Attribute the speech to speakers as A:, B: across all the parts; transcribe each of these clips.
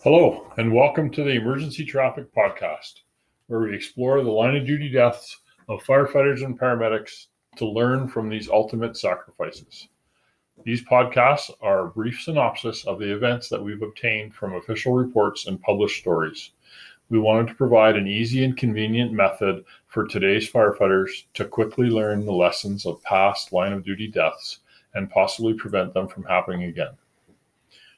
A: Hello, and welcome to the Emergency Traffic Podcast, where we explore the line of duty deaths of firefighters and paramedics to learn from these ultimate sacrifices. These podcasts are a brief synopsis of the events that we've obtained from official reports and published stories. We wanted to provide an easy and convenient method for today's firefighters to quickly learn the lessons of past line of duty deaths and possibly prevent them from happening again.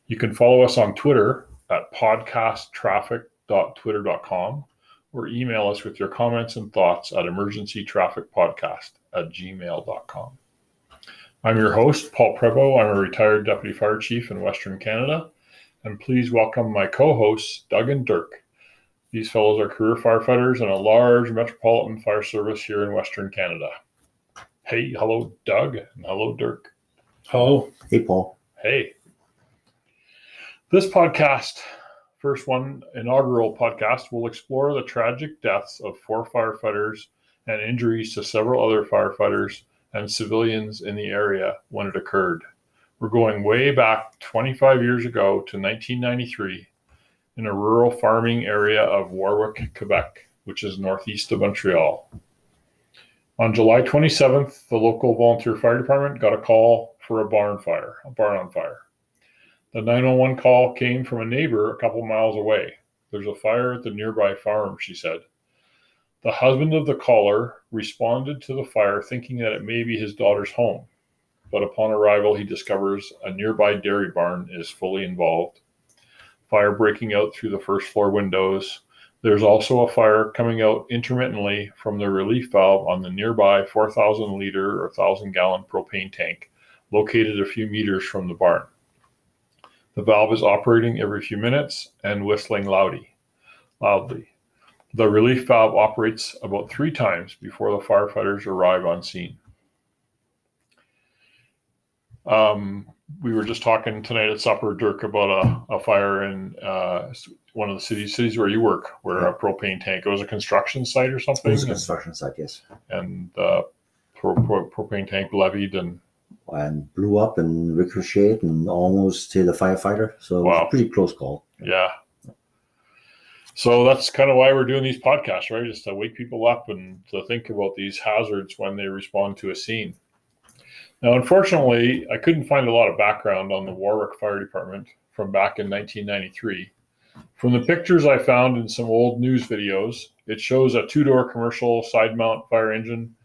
A: You can follow us on Twitter at podcasttraffic.twitter.com or email us with your comments and thoughts at emergencytrafficpodcast@gmail.com. I'm your host, Paul Prevost. I'm a retired Deputy Fire Chief in Western Canada, and please welcome my co-hosts, Doug and Dirk. These fellows are career firefighters in a large metropolitan fire service here in Western Canada. Hey, hello, Doug, and hello, Dirk.
B: Hello. Hey, Paul.
A: Hey. This podcast, first one, inaugural podcast, will explore the tragic deaths of 4 firefighters and injuries to several other firefighters and civilians in the area when it occurred. We're going way back 25 years ago to 1993 in a rural farming area of Warwick, Quebec, which is northeast of Montreal. On July 27th, the local volunteer fire department got a call for a barn on fire. The 911 call came from a neighbor a couple miles away. There's a fire at the nearby farm, she said. The husband of the caller responded to the fire thinking that it may be his daughter's home, but upon arrival he discovers a nearby dairy barn is fully involved. Fire breaking out through the first floor windows. There's also a fire coming out intermittently from the relief valve on the nearby 4,000 liter or 1,000 gallon propane tank located a few meters from the barn. The valve is operating every few minutes and whistling loudly. The relief valve operates about 3 times before the firefighters arrive on scene. We were just talking tonight at supper, Dirk, about a fire in one of the cities where you work, where a propane tank, it was a construction site or something?
B: It was a construction site, yes.
A: And propane tank levied and
B: blew up and ricocheted and almost hit a firefighter. So It was a pretty close call.
A: Yeah. So that's kind of why we're doing these podcasts, right? Just to wake people up and to think about these hazards when they respond to a scene. Now, unfortunately, I couldn't find a lot of background on the Warwick Fire Department from back in 1993. From the pictures I found in some old news videos, it shows a 2-door commercial side mount fire engine,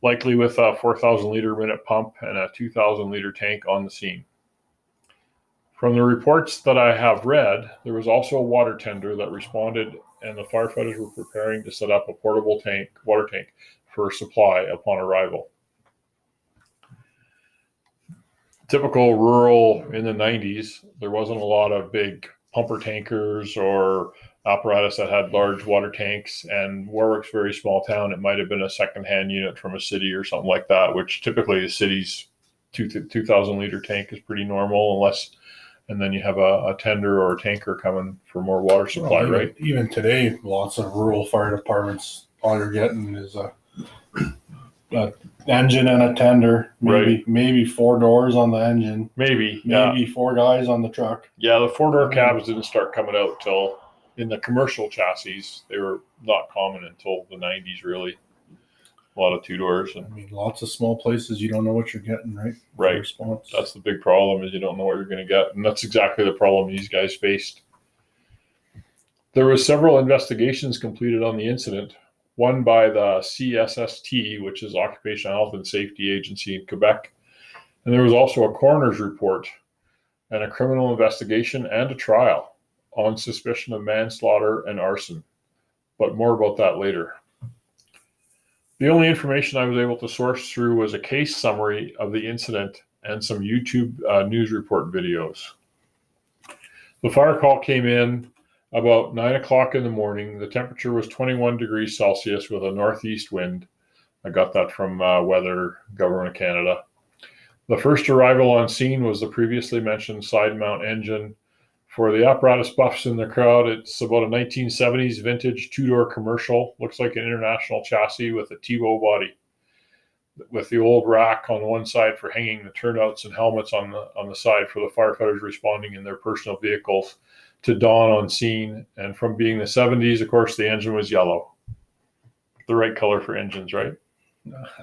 A: likely with a 4,000 liter minute pump and a 2,000 liter tank on the scene. From the reports that I have read, there was also a water tender that responded, and the firefighters were preparing to set up a portable water tank for supply upon arrival. Typical rural in the 90s, there wasn't a lot of big pumper tankers or apparatus that had large water tanks, and Warwick's a very small town. It might have been a secondhand unit from a city or something like that, which typically a city's 2,000 liter tank is pretty normal, and then you have a tender or a tanker coming for more water supply, right?
C: Even today, lots of rural fire departments, all you're getting is a engine and a tender, maybe 4 doors on the engine, maybe 4 guys on the truck.
A: Yeah, the 4-door cabs didn't start coming out till in the commercial chassis. They were not common until the 90s, really. A lot of 2 doors.
C: Lots of small places, you don't know what you're getting, right?
A: Right.
C: Response.
A: That's the big problem, is you don't know what you're going to get. And that's exactly the problem these guys faced. There were several investigations completed on the incident, one by the CSST, which is Occupational Health and Safety Agency in Quebec. And there was also a coroner's report and a criminal investigation and a trial on suspicion of manslaughter and arson. But more about that later. The only information I was able to source through was a case summary of the incident and some YouTube news report videos. The fire call came in about 9 o'clock in the morning. The temperature was 21 degrees Celsius with a northeast wind. I got that from Weather Government of Canada. The first arrival on scene was the previously mentioned side mount engine. For the apparatus buffs in the crowd, it's about a 1970s vintage 2-door commercial. Looks like an international chassis with a T-bow body. with the old rack on one side for hanging the turnouts and helmets on the side for the firefighters responding in their personal vehicles to dawn on scene. And from being the 70s, of course, the engine was yellow. The right color for engines, right?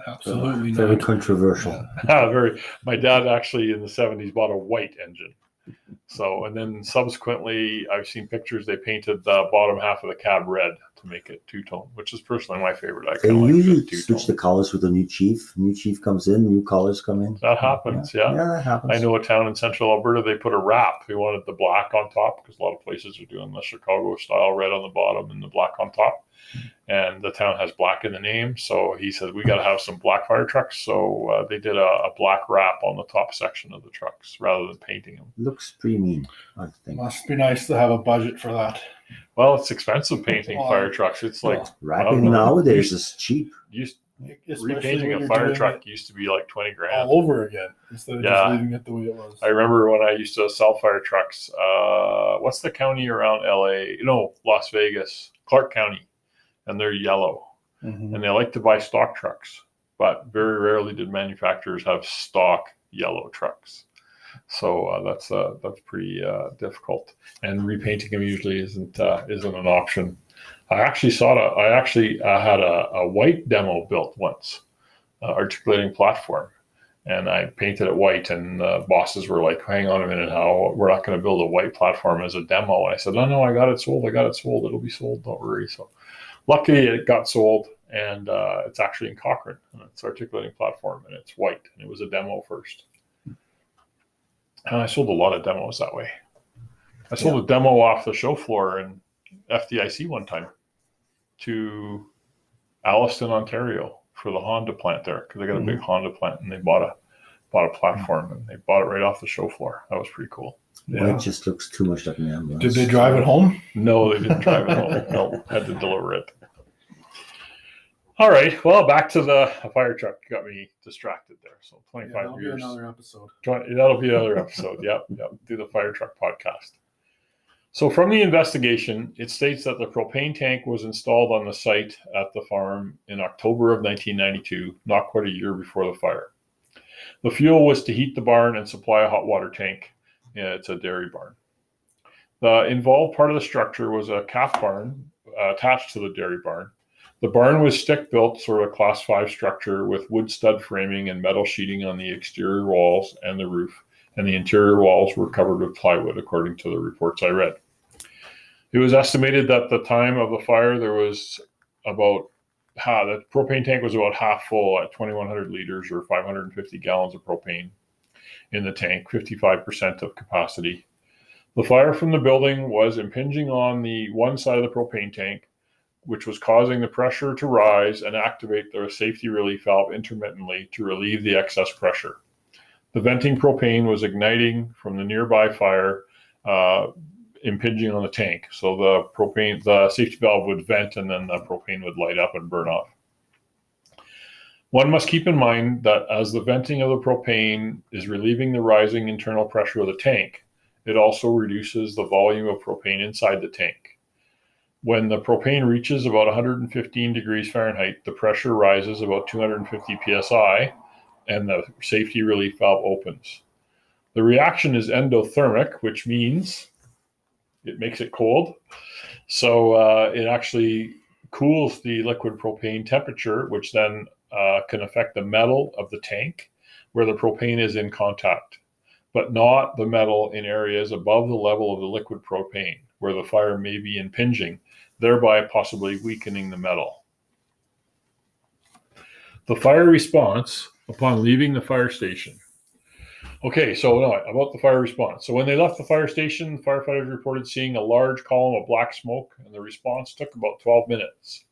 C: Absolutely
B: very
C: not.
B: controversial.
A: My dad actually in the 70s bought a white engine. So, and then subsequently, I've seen pictures. They painted the bottom half of the cab red to make it two-tone, which is personally my favorite. I
B: They
A: kind of like
B: usually
A: the two-tone.
B: switch the colors with the new chief. New chief comes in, new colors come in.
A: That happens, yeah.
B: Yeah, that happens.
A: I know a town in central Alberta, they put a wrap. They wanted the black on top because a lot of places are doing the Chicago style red on the bottom and the black on top. And the town has black in the name. So he said, we got to have some black fire trucks. So they did a black wrap on the top section of the trucks rather than painting them.
B: Looks pretty mean, I think.
C: Must be nice to have a budget for that.
A: Well, it's expensive painting fire trucks. It's like
B: wrapping nowadays is cheap.
A: Repainting a fire truck used to be like 20 grand
C: all over again instead of just leaving it the way it was.
A: I remember when I used to sell fire trucks. What's the county around LA? No, Las Vegas, Clark County, and they're yellow, and they like to buy stock trucks, but very rarely did manufacturers have stock yellow trucks. So that's pretty difficult, and repainting them usually isn't an option. I actually had a white demo built once, articulating platform, and I painted it white, and the bosses were like, hang on a minute, how we're not going to build a white platform as a demo. And I said, no, I got it sold. It'll be sold. Don't worry. So luckily it got sold, and it's actually in Cochrane, and it's articulating platform, and it's white, and it was a demo first. And I sold a lot of demos that way. I sold a demo off the show floor in FDIC one time to Alliston, Ontario, for the Honda plant there, because they got a big Honda plant, and they bought a platform, and they bought it right off the show floor. That was pretty cool.
B: Yeah. It just looks too much like an ambulance.
C: Did they drive it home?
A: No, they didn't drive it home. No, had to deliver it. All right. Well, back to the fire truck. Got me distracted there. So 25 years.
C: Be another episode.
A: That'll be another episode. Yep. Do the fire truck podcast. So from the investigation, it states that the propane tank was installed on the site at the farm in October of 1992, not quite a year before the fire. The fuel was to heat the barn and supply a hot water tank. It's a dairy barn. The involved part of the structure was a calf barn attached to the dairy barn. The barn was stick-built, sort of class 5 structure with wood stud framing and metal sheeting on the exterior walls and the roof, and the interior walls were covered with plywood, according to the reports I read. It was estimated that at the time of the fire, there was the propane tank was about half full at 2,100 liters or 550 gallons of propane in the tank, 55% of capacity. The fire from the building was impinging on the one side of the propane tank, which was causing the pressure to rise and activate the safety relief valve intermittently to relieve the excess pressure. The venting propane was igniting from the nearby fire, impinging on the tank. So the safety valve would vent, and then the propane would light up and burn off. One must keep in mind that as the venting of the propane is relieving the rising internal pressure of the tank, it also reduces the volume of propane inside the tank. When the propane reaches about 115 degrees Fahrenheit, the pressure rises about 250 psi, and the safety relief valve opens. The reaction is endothermic, which means it makes it cold. So it actually cools the liquid propane temperature, which then can affect the metal of the tank where the propane is in contact, but not the metal in areas above the level of the liquid propane where the fire may be impinging, thereby possibly weakening the metal. The fire response upon leaving the fire station. Okay, so about the fire response. So when they left the fire station, firefighters reported seeing a large column of black smoke, and the response took about 12 minutes.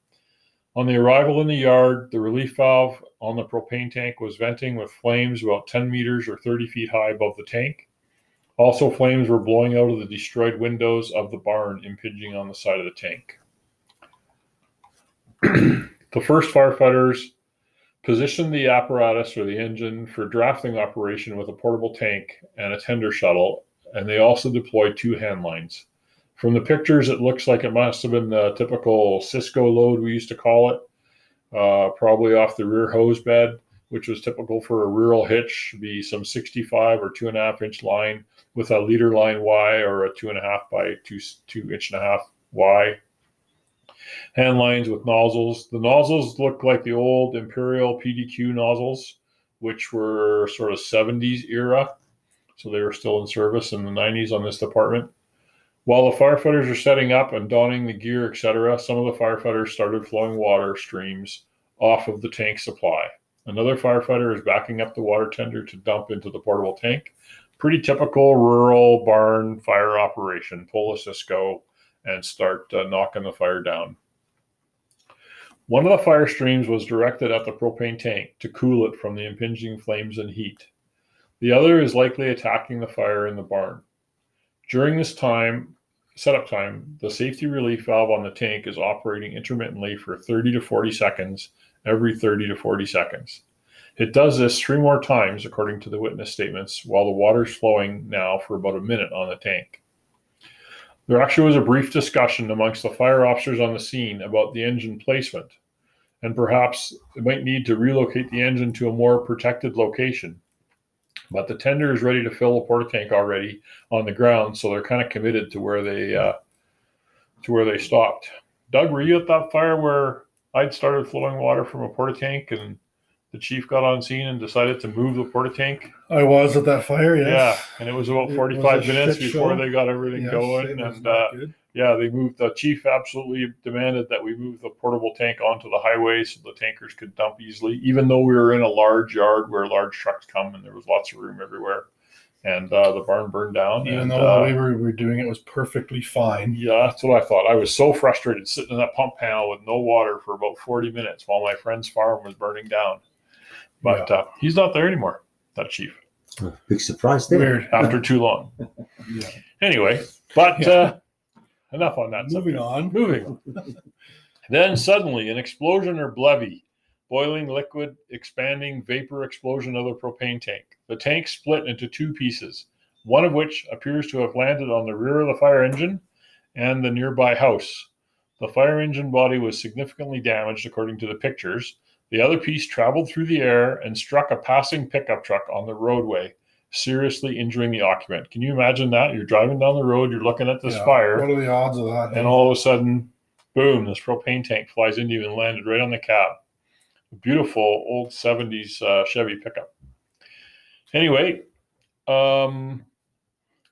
A: On the arrival in the yard, the relief valve on the propane tank was venting with flames about 10 meters or 30 feet high above the tank. Also, flames were blowing out of the destroyed windows of the barn, impinging on the side of the tank. The first firefighters positioned the apparatus or the engine for drafting operation with a portable tank and a tender shuttle, and they also deployed 2 hand lines. From the pictures, it looks like it must have been the typical Cisco load, we used to call it, probably off the rear hose bed, which was typical for a rural hitch, be some 65 or 2.5 inch line with a leader line Y or a 2.5 by 2 inch and a half Y. Hand lines with nozzles. The nozzles look like the old Imperial PDQ nozzles, which were sort of 70s era. So they were still in service in the 90s on this department. While the firefighters are setting up and donning the gear, etc., some of the firefighters started flowing water streams off of the tank supply. Another firefighter is backing up the water tender to dump into the portable tank. Pretty typical rural barn fire operation. Pull a Cisco and start knocking the fire down. One of the fire streams was directed at the propane tank to cool it from the impinging flames and heat. The other is likely attacking the fire in the barn. During this setup time, the safety relief valve on the tank is operating intermittently for 30 to 40 seconds every 30 to 40 seconds. It does this 3 more times, according to the witness statements, while the water's flowing now for about a minute on the tank. There actually was a brief discussion amongst the fire officers on the scene about the engine placement, and perhaps it might need to relocate the engine to a more protected location. But the tender is ready to fill the porta tank already on the ground, so they're kind of committed to where they stopped. Doug, were you at that fire where I'd started flowing water from a porta tank and the chief got on scene and decided to move the porta tank?
C: I was at that fire, yes.
A: Yeah, and it was about 45 minutes before they got everything going. And they moved. The chief absolutely demanded that we move the portable tank onto the highway so the tankers could dump easily, even though we were in a large yard where large trucks come and there was lots of room everywhere. And the barn burned down.
C: Even though the way we were doing it was perfectly fine.
A: Yeah, that's what I thought. I was so frustrated sitting in that pump panel with no water for about 40 minutes while my friend's farm was burning down. But he's not there anymore, that chief.
B: Big surprise there.
A: Weird. After too long.
C: Yeah.
A: Anyway, but enough on that.
C: Moving on.
A: Then suddenly an explosion or blevy, boiling liquid, expanding vapor explosion of the propane tank. The tank split into 2 pieces, one of which appears to have landed on the rear of the fire engine and the nearby house. The fire engine body was significantly damaged according to the pictures. The other piece traveled through the air and struck a passing pickup truck on the roadway, seriously injuring the occupant. Can you imagine that? You're driving down the road, you're looking at this fire.
C: What are the odds of that?
A: And all of a sudden, boom, this propane tank flies into you and landed right on the cab. A beautiful old 70s Chevy pickup. Anyway,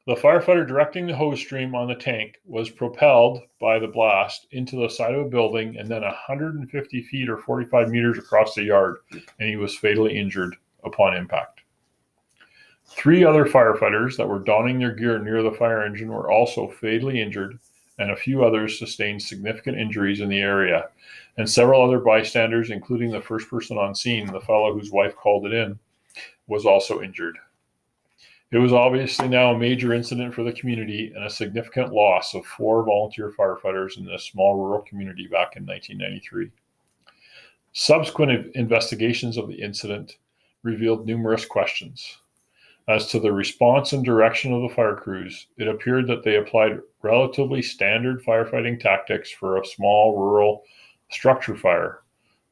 A: the firefighter directing the hose stream on the tank was propelled by the blast into the side of a building and then 150 feet or 45 meters across the yard, and he was fatally injured upon impact. 3 other firefighters that were donning their gear near the fire engine were also fatally injured, and a few others sustained significant injuries in the area. And several other bystanders, including the first person on scene, the fellow whose wife called it in, was also injured. It was obviously now a major incident for the community and a significant loss of 4 volunteer firefighters in this small rural community back in 1993. Subsequent investigations of the incident revealed numerous questions. As to the response and direction of the fire crews, it appeared that they applied relatively standard firefighting tactics for a small rural structure fire,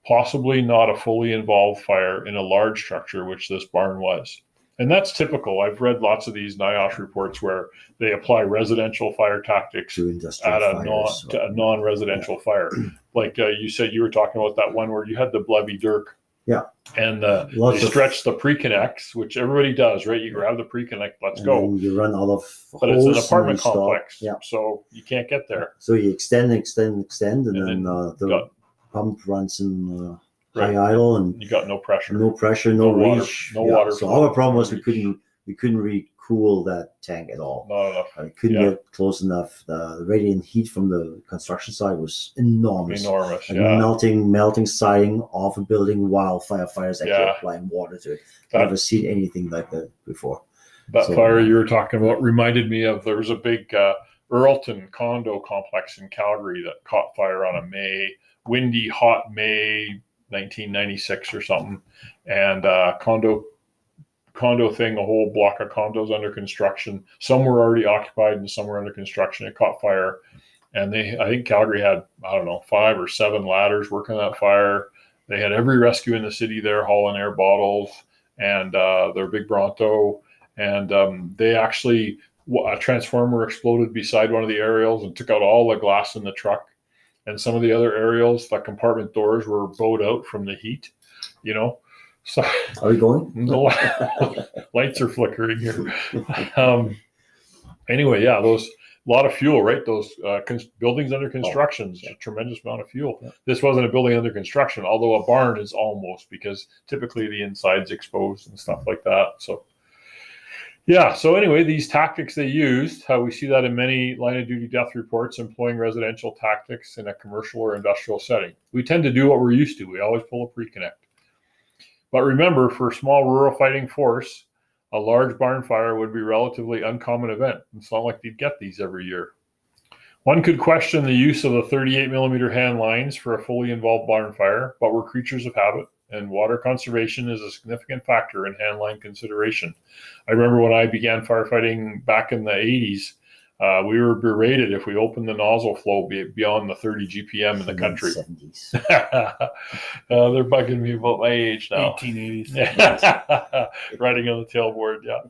A: possibly not a fully involved fire in a large structure, which this barn was. And that's typical. I've read lots of these NIOSH reports where they apply residential fire tactics at a non-residential fire. Like you said, you were talking about that one where you had the Blevy Dirk.
B: Yeah.
A: And they stretch the pre-connects, which everybody does, right? You grab the pre-connect, let's go.
B: You run out of
A: but it's an apartment complex, so you can't get there.
B: So you extend, and then the pump runs in high idle, and
A: you got no pressure,
B: no reach,
A: water.
B: So our problem was we couldn't really cool that tank at all.
A: Not enough.
B: We couldn't get close enough. The radiant heat from the construction site was enormous. Melting siding off a building while firefighters actually applying water to it. I've never seen anything like that before.
A: That fire you were talking about reminded me of, there was a big Earlton condo complex in Calgary that caught fire on a windy, hot May 1996 or something, and condo thing, a whole block of condos under construction. Some were already occupied and some were under construction. It caught fire, and I think Calgary had, 5 or 7 ladders working on that fire. They had every rescue in the city there hauling air bottles and their big Bronto. And they actually, a transformer exploded beside one of the aerials and took out all the glass in the truck. And some of the other aerials, the compartment doors were bowed out from the heat, you know. So
B: are we going?
A: The lights are flickering here. Anyway, yeah, those a lot of fuel, right? Those buildings under construction, a tremendous amount of fuel. Yeah. This wasn't a building under construction, although a barn is almost, because typically the inside's exposed and stuff like that. So yeah, so anyway, these tactics they used, how we see that in many line of duty death reports, employing residential tactics in a commercial or industrial setting. We tend to do what we're used to. We always pull a pre-connect. But remember, for a small rural fighting force, a large barn fire would be a relatively uncommon event. It's not like they'd get these every year. One could question the use of the 38 millimeter hand lines for a fully involved barn fire, but we're creatures of habit, and water conservation is a significant factor in hand line consideration. I remember when I began firefighting back in the 80s, we were berated if we opened the nozzle flow beyond the 30 GPM in the country. They're bugging me about my age now.
C: 1880s.
A: Writing on the tailboard, yeah.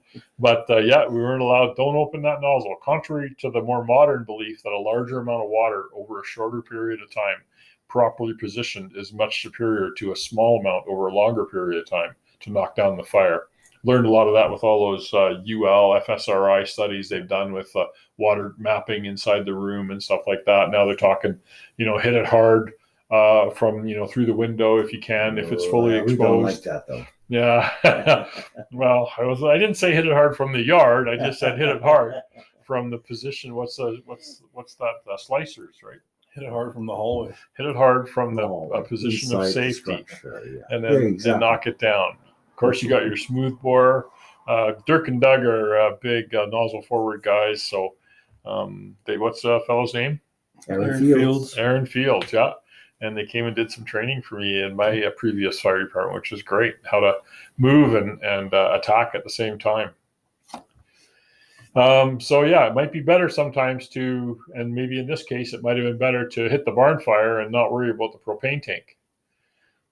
A: But yeah, we weren't allowed, don't open that nozzle. Contrary to the more modern belief that a larger amount of water over a shorter period of time, properly positioned, is much superior to a small amount over a longer period of time to knock down the fire. Learned a lot of that with all those UL, FSRI studies they've done with water mapping inside the room and stuff like that. Now they're talking, hit it hard from, through the window if you can, if it's fully exposed. We don't like that though. Yeah. Well, I didn't say hit it hard from the yard. I just said hit it hard from the position. What's that? Slicers, right?
C: Hit it hard from the hallway.
A: Hit it hard from the position of safety, and then knock it down. Of course, you got your smooth bore. Dirk and Doug are big nozzle forward guys. So, what's the fellow's name?
B: Aaron Fields.
A: Aaron Fields, yeah. And they came and did some training for me in my previous fire department, which was great. How to move and attack at the same time. So yeah, it might be better sometimes to, and maybe in this case, it might have been better to hit the barn fire and not worry about the propane tank.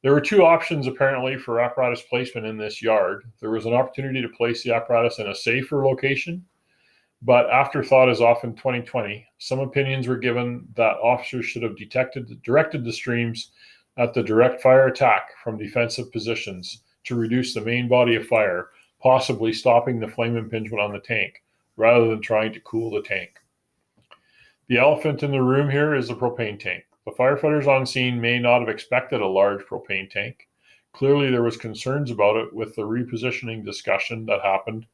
A: There were two options apparently for apparatus placement in this yard. There was an opportunity to place the apparatus in a safer location, but afterthought is often 20/20. Some opinions were given that officers should have directed the streams at the direct fire attack from defensive positions to reduce the main body of fire, possibly stopping the flame impingement on the tank, rather than trying to cool the tank. The elephant in the room here is the propane tank. The firefighters on scene may not have expected a large propane tank. Clearly, there was concerns about it with the repositioning discussion that happened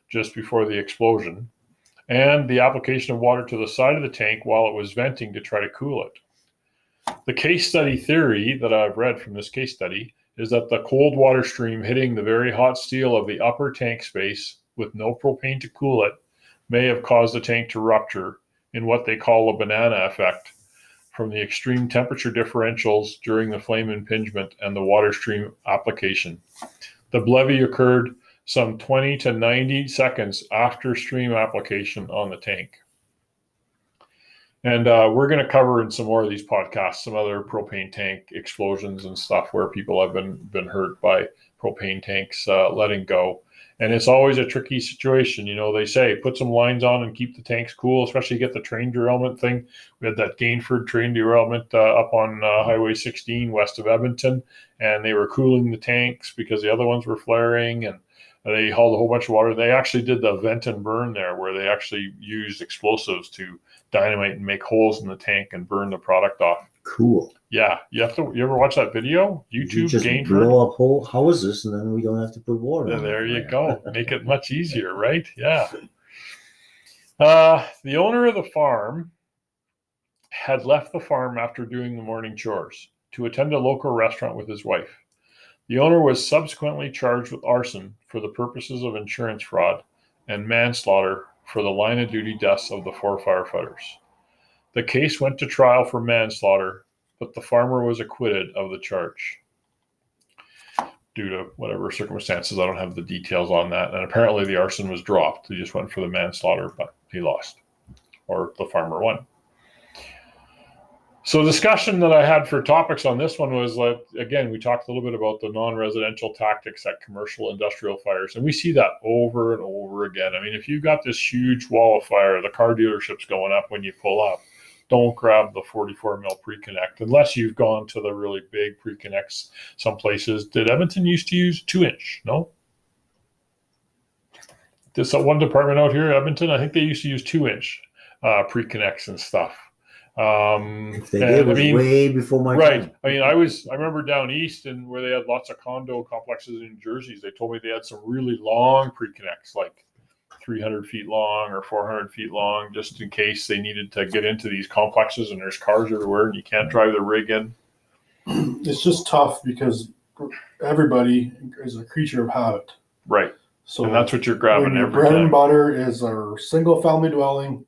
A: just before the explosion, and the application of water to the side of the tank while it was venting to try to cool it. The case study theory that I've read from this case study is that the cold water stream hitting the very hot steel of the upper tank space with no propane to cool it may have caused the tank to rupture in what they call a banana effect from the extreme temperature differentials during the flame impingement and the water stream application. The BLEVE occurred some 20 to 90 seconds after stream application on the tank. And we're going to cover in some more of these podcasts some other propane tank explosions and stuff where people have been hurt by propane tanks letting go. And it's always a tricky situation. They say put some lines on and keep the tanks cool, especially get the train derailment thing. We had that Gainford train derailment up on Highway 16 west of Edmonton, and they were cooling the tanks because the other ones were flaring, and they hauled a whole bunch of water. They actually did the vent and burn there, where they actually used explosives to dynamite and make holes in the tank and burn the product off.
B: Cool.
A: Yeah, you ever watch that video? YouTube,
B: you just
A: Gainford?
B: Blow up whole houses, and then we don't have to put water on.
A: There you go. Make it much easier, right? Yeah. The owner of the farm had left the farm after doing the morning chores to attend a local restaurant with his wife. The owner was subsequently charged with arson for the purposes of insurance fraud and manslaughter for the line of duty deaths of the 4 firefighters. The case went to trial for manslaughter, but the farmer was acquitted of the charge due to whatever circumstances. I don't have the details on that. And apparently the arson was dropped. He just went for the manslaughter, but he lost, or the farmer won. So discussion that I had for topics on this one was like, again, we talked a little bit about the non-residential tactics at commercial industrial fires. And we see that over and over again. I mean, if you've got this huge wall of fire, the car dealership's going up when you pull up, don't grab the 44 mil pre-connect unless you've gone to the really big pre-connects some places. Did Edmonton used to use 2-inch? No? This one department out here, Edmonton, I think they used to use 2-inch pre-connects and stuff.
B: If they did, it was way before my time.
A: I mean, I remember down east and where they had lots of condo complexes in Jersey. They told me they had some really long pre-connects, like 300 feet long or 400 feet long, just in case they needed to get into these complexes and there's cars everywhere and you can't drive the rig in.
C: It's just tough because everybody is a creature of habit.
A: Right. So and that's what you're grabbing every
C: bread
A: time.
C: And butter is a single family dwelling.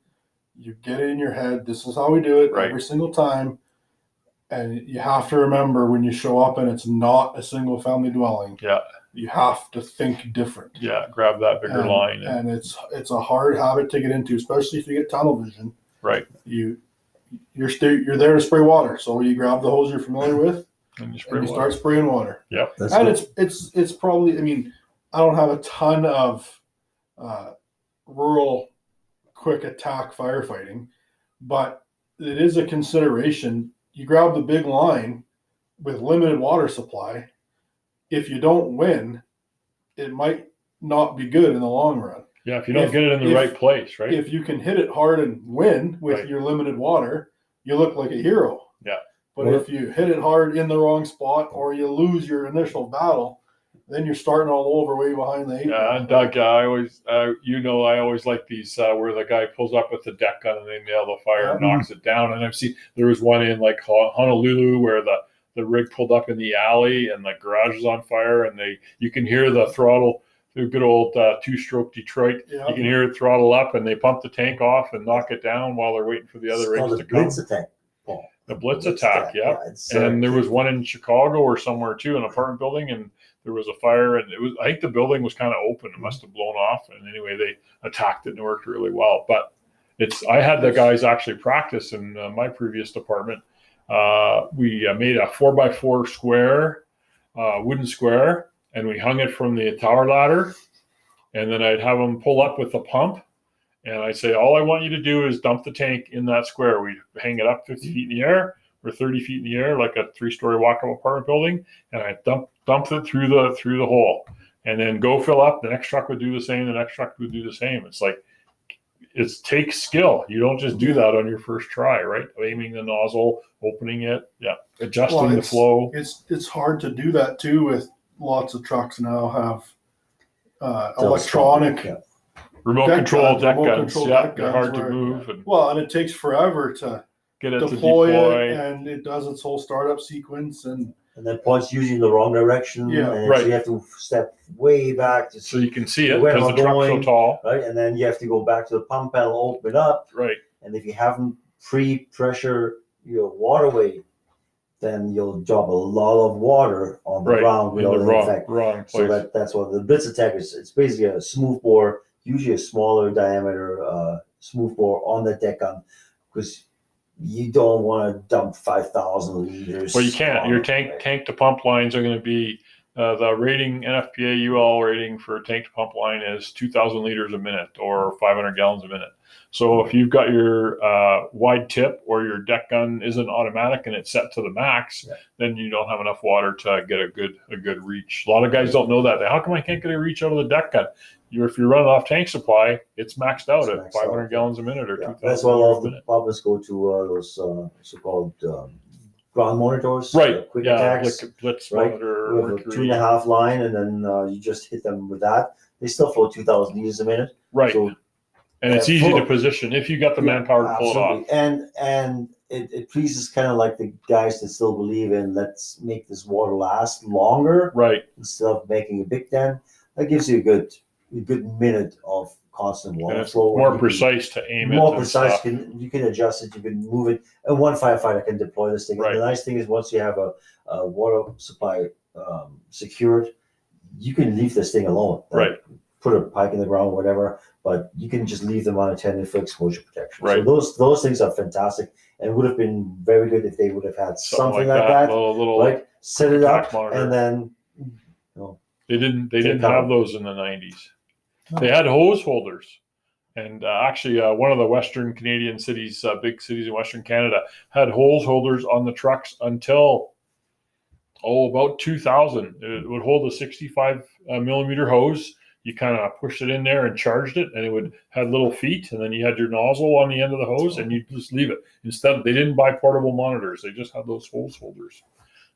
C: You get it in your head. This is how we do it every single time. And you have to remember when you show up and it's not a single family dwelling.
A: Yeah.
C: You have to think different.
A: Yeah. Grab that bigger line.
C: And it's a hard habit to get into, especially if you get tunnel vision.
A: Right.
C: You're there to spray water. So you grab the hose you're familiar with and you start spraying water.
A: Yeah.
C: And it's probably, I mean, I don't have a ton of rural quick attack firefighting, but it is a consideration. You grab the big line with limited water supply. If you don't win, it might not be good in the long run.
A: Yeah, if you don't get it in the right place, right?
C: If you can hit it hard and win with your limited water, you look like a hero.
A: Yeah.
C: But if you hit it hard in the wrong spot or you lose your initial battle, then you're starting all over way behind the 8.
A: Yeah, and Doug, I always, I always like these where the guy pulls up with the deck gun and they nail the fire and knocks it down. And I've seen there was one in like Honolulu where the rig pulled up in the alley and the garage is on fire and you can hear the throttle, the good old 2-stroke Detroit. Yeah. You can hear it throttle up and they pump the tank off and knock it down while they're waiting for the other rigs to come.
B: Blitz attack.
A: The blitz attack, yeah. And there was one in Chicago or somewhere too, an apartment building, and there was a fire, and I think the building was kind of open. It must have blown off, and anyway, they attacked it and it worked really well. But I had the guys actually practice in my previous department. We made a 4x4 square, wooden square, and we hung it from the tower ladder, and then I'd have them pull up with the pump. And I say, all I want you to do is dump the tank in that square. We hang it up 50 feet in the air or 30 feet in the air, like a 3-story walk-up apartment building. And I dump it through the hole and then go fill up. The next truck would do the same. The next truck would do the same. It's like, it takes skill. You don't just do that on your first try, right? Aiming the nozzle, opening it. Yeah. Adjusting the flow.
C: It's hard to do that too with lots of trucks now have electronic
A: remote control deck guns. Yeah, they're hard to move.
C: And it takes forever to
A: get it
C: deploy it, and it does its whole startup sequence, and
B: then points usually in the wrong direction.
C: Yeah,
B: and so you have to step way back
A: so you can see it because the truck's so tall.
B: Right, and then you have to go back to the pump panel, open it up.
A: Right,
B: and if you haven't pre-pressure your waterway, then you'll drop a lot of water on the ground.
A: In the wrong place.
B: So that's what the blitz attack is. It's basically a smooth bore, usually a smaller diameter smooth bore on the deck gun, because you don't want to dump 5,000 liters.
A: Well, you can't. Your tank to pump lines are going to be the rating, NFPA UL rating for tank to pump line is 2,000 liters a minute or 500 gallons a minute. So if you've got your wide tip or your deck gun isn't automatic and it's set to the max, then you don't have enough water to get a good reach. A lot of guys don't know that. How come I can't get a reach out of the deck gun? If you're running off tank supply, it's maxed out at 500 gallons a minute or 2,000
B: That's why a lot of the publics go to those so-called ground monitors.
A: Right.
B: Quick attacks.
A: Like a blitz
B: right?
A: monitor.
B: With a 2.5 line, and then you just hit them with that. They still flow 2,000 liters a minute.
A: Right. So, and it's easy to position if you got the manpower to pull it off.
B: And it pleases kind of like the guys that still believe in let's make this water last longer.
A: Right.
B: Instead of making a big dent. That gives you a good minute of constant water flow.
A: More precise to aim it.
B: More precise. You can adjust it. You can move it. And one firefighter can deploy this thing.
A: Right.
B: And the nice thing is once you have a water supply secured, you can leave this thing alone.
A: Right.
B: put a pipe in the ground, whatever, but you can just leave them unattended for exposure protection.
A: Right.
B: So those things are fantastic, and would have been very good if they would have had something like that.
A: Little
B: right? Set it up,
A: monitor.
B: and then
A: they didn't have those in the 90s. No. They had hose holders. And actually, one of the Western Canadian cities, big cities in Western Canada, had hose holders on the trucks until, about 2000. It would hold a 65 millimeter hose. You kind of pushed it in there and charged it, and it would had little feet, and then you had your nozzle on the end of the hose, and you just leave it. Instead, they didn't buy portable monitors. They just had those hose holders,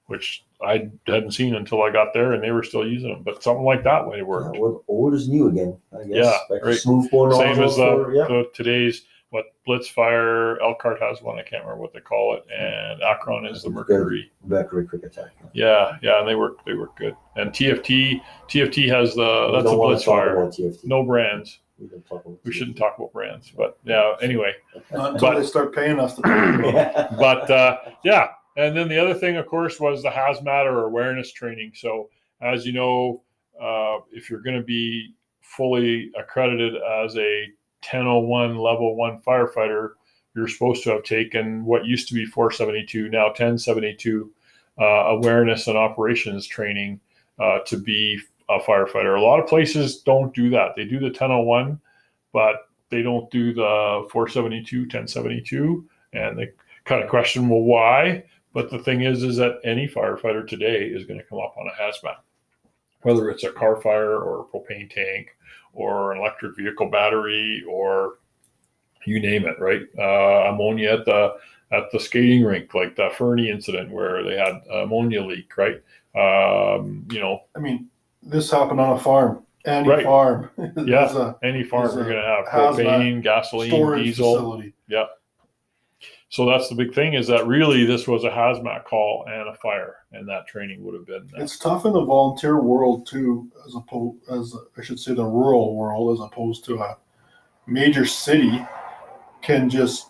A: which I hadn't seen until I got there, and they were still using them. But something like that way worked.
B: Yeah, well, old is new again, I guess.
A: Yeah,
B: like
A: right.
B: Smooth bore
A: same as
B: the
A: today's Blitzfire. Elkhart has one. I can't remember what they call it. And Akron is the Mercury.
B: Mercury Quick Attack.
A: Yeah, and they work good. And TFT has that's a Blitzfire. No brands. We shouldn't talk about brands, but yeah. Anyway,
C: not until they start paying us to talk about it.
A: But yeah. And then the other thing, of course, was the hazmat or awareness training. So, as you know, if you're going to be fully accredited as a 1001 level 1 firefighter, you're supposed to have taken what used to be 472, now 1072 awareness and operations training to be a firefighter. A lot of places don't do that. They do the 1001, but they don't do the 472, 1072, and they kind of question, well, why? But the thing is that any firefighter today is going to come up on a hazmat, whether it's a car fire or a propane tank or an electric vehicle battery or you name it, right? Ammonia at the skating rink, like the Fernie incident where they had ammonia leak, right? I
C: mean, this happened on a farm. Any farm.
A: Any farm you're going to have propane, gasoline, diesel. Facility. Yeah. So that's the big thing, is that really this was a hazmat call and a fire, and that training would have been.
C: It's tough in the volunteer world too, as I should say, the rural world, as opposed to a major city can just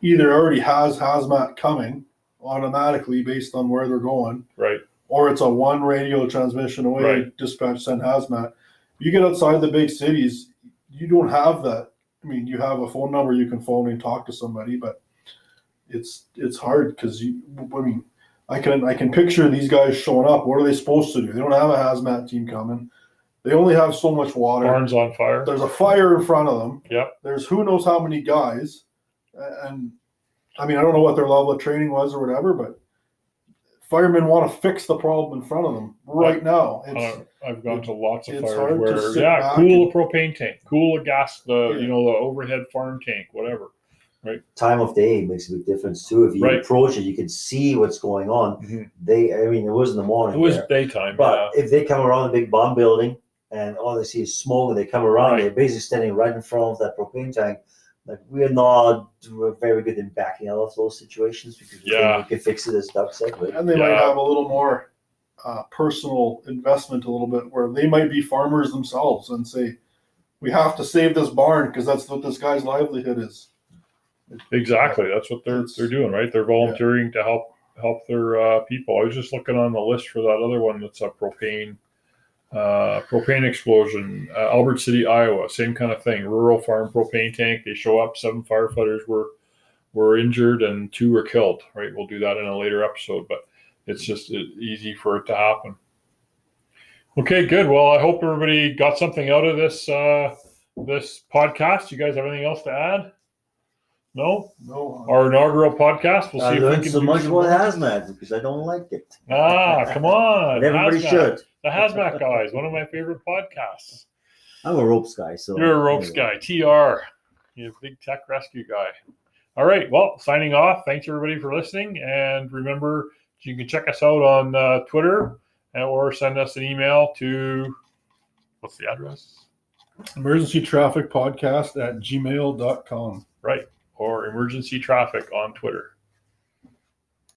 C: either already has hazmat coming automatically based on where they're going,
A: right?
C: Or it's a one radio transmission away, right. Dispatch send hazmat. You get outside the big cities, you don't have that. I mean, you have a phone number you can phone and talk to somebody, but it's hard because I can picture these guys showing up. What are they supposed to do? They don't have a hazmat team coming. They only have so much water.
A: Barn's on fire.
C: There's a fire in front of them.
A: Yep.
C: There's who knows how many guys, and I mean, I don't know what their level of training was or whatever, but firemen want to fix the problem in front of them right now.
A: I've gone to lots of fires where cool a propane tank, cool a gas, the overhead farm tank, whatever. Right.
B: Time of day makes a big difference too. If you approach it, you can see what's going on. Mm-hmm. It was in the morning.
A: It was daytime.
B: But if they come around a big bomb building and all they see is smoke, and they come around, they're basically standing right in front of that propane tank. Like we're very good in backing out of those situations because we can fix it, as Doug said. Right?
C: And they might have a little more personal investment, a little bit, where they might be farmers themselves and say, "We have to save this barn because that's what this guy's livelihood is."
A: Exactly, that's what they're doing, right? They're volunteering to help their people. I was just looking on the list for that other one that's a propane explosion, Albert City, Iowa, same kind of thing. Rural farm propane tank. They show up. 7 firefighters were injured and 2 were killed. Right, we'll do that in a later episode, but it's just easy for it to happen. Okay, good. Well, I hope everybody got something out of this podcast. You guys have anything else to add? No. Our inaugural podcast. We'll see if we can
B: so much about hazmat because I don't like it.
A: Come on.
B: Everybody should.
A: The Hazmat Guys, one of my favorite podcasts.
B: I'm a ropes guy, so
A: you're a ropes guy. TR, you're a big tech rescue guy. All right. Well, signing off. Thanks everybody for listening, and remember you can check us out on Twitter or send us an email to what's the address?
C: emergencytrafficpodcast@gmail.com.
A: Right. Or emergency traffic on Twitter.